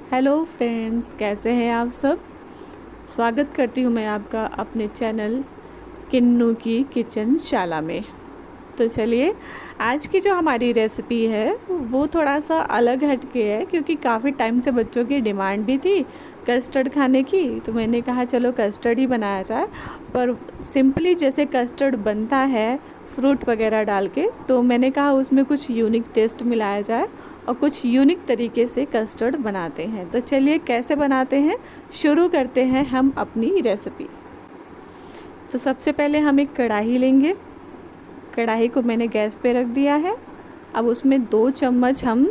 Hello friends, कैसे हैं आप सब। स्वागत करती हूँ मैं आपका अपने चैनल किन्नू की किचन शाला में। तो चलिए, आज की जो हमारी रेसिपी है वो थोड़ा सा अलग हटके है, क्योंकि काफ़ी टाइम से बच्चों की डिमांड भी थी कस्टर्ड खाने की। तो मैंने कहा चलो कस्टर्ड ही बनाया जाए, पर सिंपली जैसे कस्टर्ड बनता है फ्रूट वगैरह डाल के, तो मैंने कहा उसमें कुछ यूनिक टेस्ट मिलाया जाए और कुछ यूनिक तरीके से कस्टर्ड बनाते हैं। तो चलिए कैसे बनाते हैं, शुरू करते हैं हम अपनी रेसिपी। तो सबसे पहले हम एक कढ़ाई लेंगे। कढ़ाई को मैंने गैस पे रख दिया है। अब उसमें 2 चम्मच हम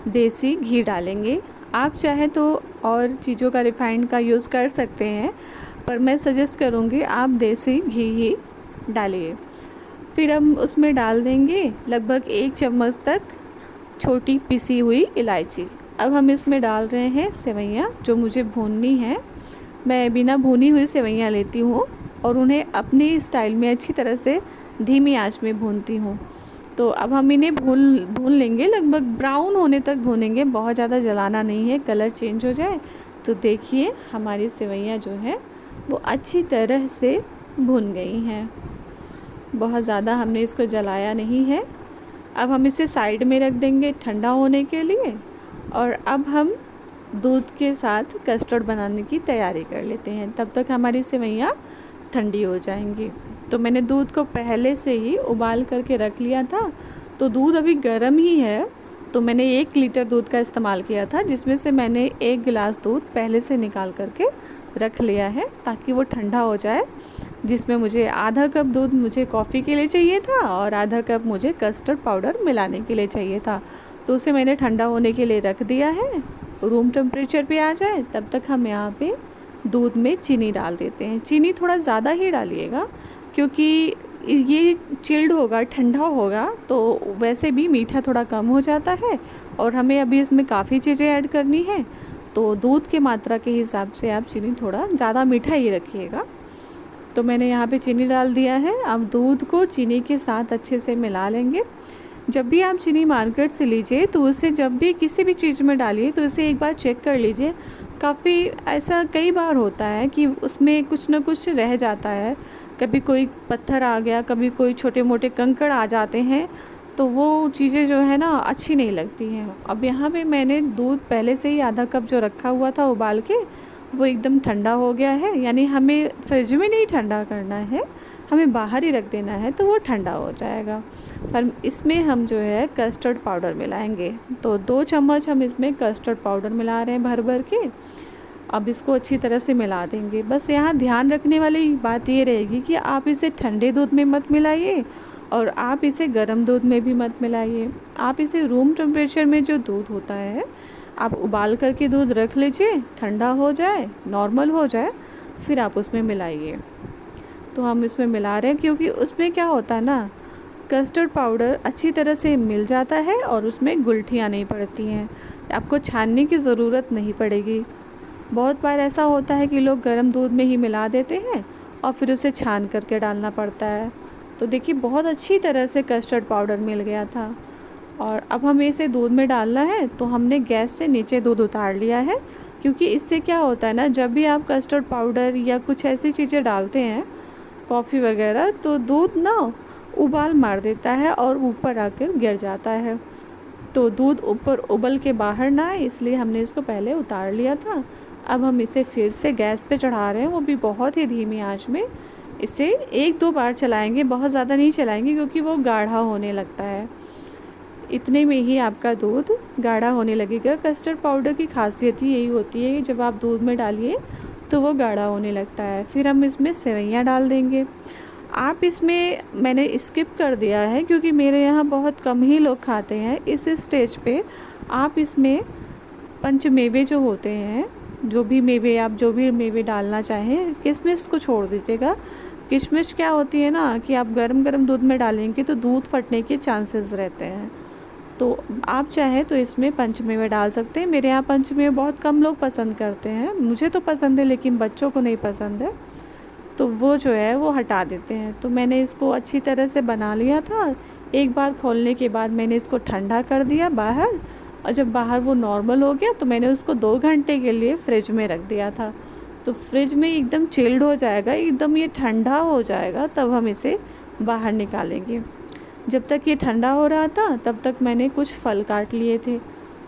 देसी घी डालेंगे। आप चाहे तो और चीज़ों का रिफाइंड का यूज़ कर सकते हैं, पर मैं सजेस्ट करूँगी आप देसी घी ही डालिए। फिर हम उसमें डाल देंगे लगभग 1 चम्मच तक छोटी पिसी हुई इलायची। अब हम इसमें डाल रहे हैं सेवइयाँ, जो मुझे भूननी है। मैं बिना भुनी हुई सेवइयाँ लेती हूँ और उन्हें अपनी स्टाइल में अच्छी तरह से धीमी आंच में भूनती हूँ। तो अब हम इन्हें भून लेंगे, लगभग ब्राउन होने तक भूनेंगे, बहुत ज़्यादा जलाना नहीं है, कलर चेंज हो जाए। तो देखिए हमारी सेवइयाँ जो है वो अच्छी तरह से भून गई हैं, बहुत ज़्यादा हमने इसको जलाया नहीं है। अब हम इसे साइड में रख देंगे ठंडा होने के लिए, और अब हम दूध के साथ कस्टर्ड बनाने की तैयारी कर लेते हैं। तब तक हमारी सेवइयाँ ठंडी हो जाएंगी। तो मैंने दूध को पहले से ही उबाल करके रख लिया था, तो दूध अभी गर्म ही है। तो मैंने 1 लीटर दूध का इस्तेमाल किया था, जिसमें से मैंने 1 गिलास दूध पहले से निकाल करके रख लिया है ताकि वो ठंडा हो जाए। जिसमें मुझे आधा कप दूध मुझे कॉफ़ी के लिए चाहिए था और आधा कप मुझे कस्टर्ड पाउडर मिलाने के लिए चाहिए था। तो उसे मैंने ठंडा होने के लिए रख दिया है। रूम टेम्परेचर पे आ जाए तब तक हम यहाँ पे दूध में चीनी डाल देते हैं। चीनी थोड़ा ज़्यादा ही डालिएगा, क्योंकि ये चिल्ड होगा, ठंडा होगा, तो वैसे भी मीठा थोड़ा कम हो जाता है और हमें अभी इसमें काफ़ी चीज़ें ऐड करनी है। तो दूध के मात्रा के हिसाब से आप चीनी थोड़ा ज़्यादा मीठा ही रखिएगा। तो मैंने यहाँ पे चीनी डाल दिया है। अब दूध को चीनी के साथ अच्छे से मिला लेंगे। जब भी आप चीनी मार्केट से लीजिए तो उसे जब भी किसी भी चीज़ में डालिए तो उसे एक बार चेक कर लीजिए। काफ़ी ऐसा कई बार होता है कि उसमें कुछ ना कुछ रह जाता है, कभी कोई पत्थर आ गया, कभी कोई छोटे मोटे कंकड़ आ जाते हैं, तो वो चीज़ें जो है ना अच्छी नहीं लगती हैं। अब यहाँ पे मैंने दूध पहले से ही आधा कप जो रखा हुआ था उबाल के, वो एकदम ठंडा हो गया है। यानी हमें फ्रिज में नहीं ठंडा करना है, हमें बाहर ही रख देना है, तो वो ठंडा हो जाएगा। पर इसमें हम जो है कस्टर्ड पाउडर मिलाएंगे। तो 2 चम्मच हम इसमें कस्टर्ड पाउडर मिला रहे हैं भर भर के। अब इसको अच्छी तरह से मिला देंगे। बस यहाँ ध्यान रखने वाली बात ये रहेगी कि आप इसे ठंडे दूध में मत मिलाइए और आप इसे गर्म दूध में भी मत मिलाइए। आप इसे रूम टेम्परेचर में जो दूध होता है, आप उबाल करके दूध रख लीजिए, ठंडा हो जाए, नॉर्मल हो जाए, फिर आप उसमें मिलाइए। तो हम इसमें मिला रहे हैं क्योंकि उसमें क्या होता है ना, कस्टर्ड पाउडर अच्छी तरह से मिल जाता है और उसमें गुलठियाँ नहीं पड़ती हैं। आपको छानने की ज़रूरत नहीं पड़ेगी। बहुत बार ऐसा होता है कि लोग गर्म दूध में ही मिला देते हैं और फिर उसे छान करके डालना पड़ता है। तो देखिए बहुत अच्छी तरह से कस्टर्ड पाउडर मिल गया था। और अब हमें इसे दूध में डालना है, तो हमने गैस से नीचे दूध उतार लिया है, क्योंकि इससे क्या होता है ना, जब भी आप कस्टर्ड पाउडर या कुछ ऐसी चीज़ें डालते हैं, कॉफ़ी वगैरह, तो दूध ना उबाल मार देता है और ऊपर आकर गिर जाता है। तो दूध ऊपर उबल के बाहर ना आए, इसलिए हमने इसको पहले उतार लिया था। अब हम इसे फिर से गैस पे चढ़ा रहे हैं, वो भी बहुत ही धीमी आंच में। इसे 1-2 बार चलाएंगे, बहुत ज़्यादा नहीं चलाएंगे, क्योंकि वो गाढ़ा होने लगता है। इतने में ही आपका दूध गाढ़ा होने लगेगा। कस्टर्ड पाउडर की खासियत ही यही होती है कि जब आप दूध में डालिए तो वो गाढ़ा होने लगता है। फिर हम इसमें सेवइयाँ डाल देंगे। आप इसमें, मैंने स्किप कर दिया है क्योंकि मेरे यहाँ बहुत कम ही लोग खाते हैं। इस स्टेज पे आप इसमें पंचमेवे जो होते हैं, जो भी मेवे डालना चाहें, किशमिश को छोड़ दीजिएगा। किशमिश क्या होती है ना कि आप गरम गरम दूध में डालेंगे तो दूध फटने के चांसेस रहते हैं। तो आप चाहे तो इसमें पंचमेवे डाल सकते हैं। मेरे यहाँ पंचमेवे बहुत कम लोग पसंद करते हैं, मुझे तो पसंद है लेकिन बच्चों को नहीं पसंद है, तो वो जो है वो हटा देते हैं। तो मैंने इसको अच्छी तरह से बना लिया था। एक बार खोलने के बाद मैंने इसको ठंडा कर दिया बाहर, और जब बाहर वो नॉर्मल हो गया तो मैंने उसको 2 घंटे के लिए फ्रिज में रख दिया था। तो फ्रिज में एकदम चिल्ड हो जाएगा, एकदम ये ठंडा हो जाएगा, तब हम इसे बाहर निकालेंगे। जब तक ये ठंडा हो रहा था तब तक मैंने कुछ फल काट लिए थे।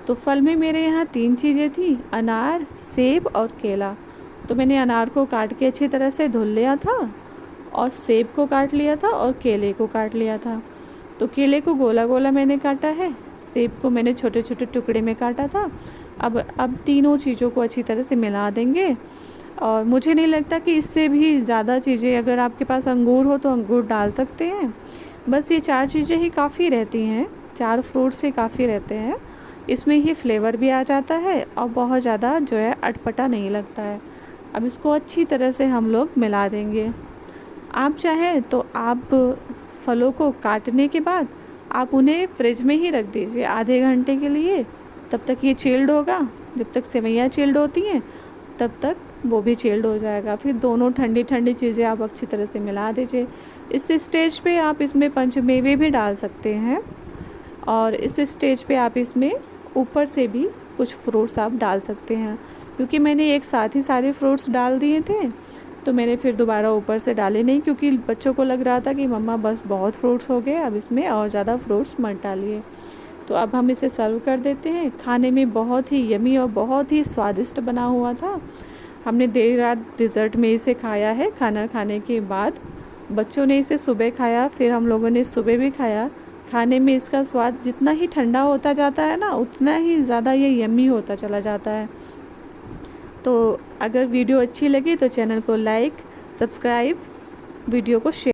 तो फल में मेरे यहाँ 3 चीज़ें थी, अनार, सेब और केला। तो मैंने अनार को काट के अच्छी तरह से धुल लिया था और सेब को काट लिया था और केले को काट लिया था। तो केले को गोला गोला मैंने काटा है, सेब को मैंने छोटे छोटे टुकड़े में काटा था। अब तीनों चीज़ों को अच्छी तरह से मिला देंगे। और मुझे नहीं लगता कि इससे भी ज़्यादा चीज़ें, अगर आपके पास अंगूर हो तो अंगूर डाल सकते हैं। बस ये 4 चीज़ें ही काफ़ी रहती हैं, 4 फ्रूट्स ही काफ़ी रहते हैं। इसमें ही फ्लेवर भी आ जाता है और बहुत ज़्यादा जो है अटपटा नहीं लगता है। अब इसको अच्छी तरह से हम लोग मिला देंगे। आप चाहें तो आप फलों को काटने के बाद आप उन्हें फ्रिज में ही रख दीजिए आधे घंटे के लिए, तब तक ये चिल्ड होगा। जब तक सेवइयाँ चिल्ड होती हैं तब तक वो भी चिल्ड हो जाएगा। फिर दोनों ठंडी ठंडी चीज़ें आप अच्छी तरह से मिला दीजिए। इस स्टेज पे आप इसमें पंचमेवे भी डाल सकते हैं और इस स्टेज पे आप इसमें ऊपर से भी कुछ फ्रूट्स आप डाल सकते हैं। क्योंकि मैंने एक साथ ही सारे फ्रूट्स डाल दिए थे तो मैंने फिर दोबारा ऊपर से डाले नहीं, क्योंकि बच्चों को लग रहा था कि मम्मा बस बहुत फ्रूट्स हो गए, अब इसमें और ज़्यादा फ्रूट्स मत डालिए। तो अब हम इसे सर्व कर देते हैं। खाने में बहुत ही यमी और बहुत ही स्वादिष्ट बना हुआ था। हमने देर रात डिज़र्ट में इसे खाया है। खाना खाने के बाद बच्चों ने इसे सुबह खाया, फिर हम लोगों ने सुबह भी खाया। खाने में इसका स्वाद जितना ही ठंडा होता जाता है ना, उतना ही ज़्यादा ये यम्मी होता चला जाता है। तो अगर वीडियो अच्छी लगी तो चैनल को लाइक, सब्सक्राइब, वीडियो को शेयर